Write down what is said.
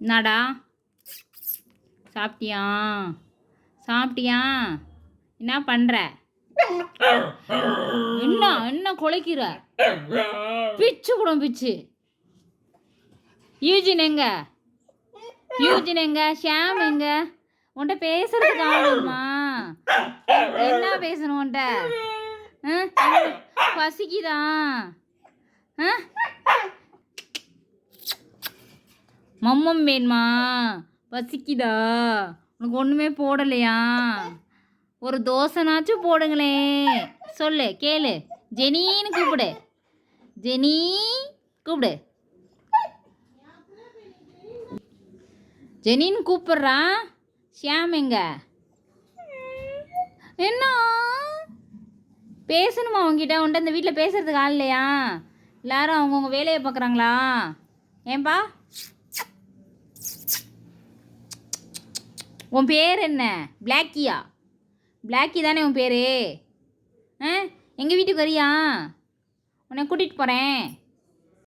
என்னடா சாப்பிட்டியா சாப்பிட்டியா என்ன பண்ணுற என்ன என்ன குலைக்கிற பிச்சு கூட பிச்சு யூஜின் எங்க ஷியாம் எங்க உன்கிட்ட பேசுறதுக்கு ஆளுமா என்ன பேசணும் உன்கிட்ட பசிக்குதா மம்மம் வேணுமா பசிக்குதா உனக்கு ஒன்றுமே போடலையா ஒரு தோசைனாச்சும் போடுங்களே சொல்லு கேளு ஜெனின்னு கூப்பிடு ஜெனி கூப்பிடு ஜெனின்னு கூப்பிட்றா ஷியாம் எங்க என்ன பேசணுமா உங்ககிட்ட உன்ட்ட இந்த வீட்டில் பேசுறதுக்கு ஆள் இல்லையா எல்லாரும் அவங்கவுங்க வேலையை பார்க்குறாங்களா ஏன்பா உன் பேர் என்ன பிளாக்கியா பிளாக்கி தானே உன் பேர் எங்கள் வீட்டுக்கு வரியா உன்னை கூட்டிகிட்டு போகிறேன்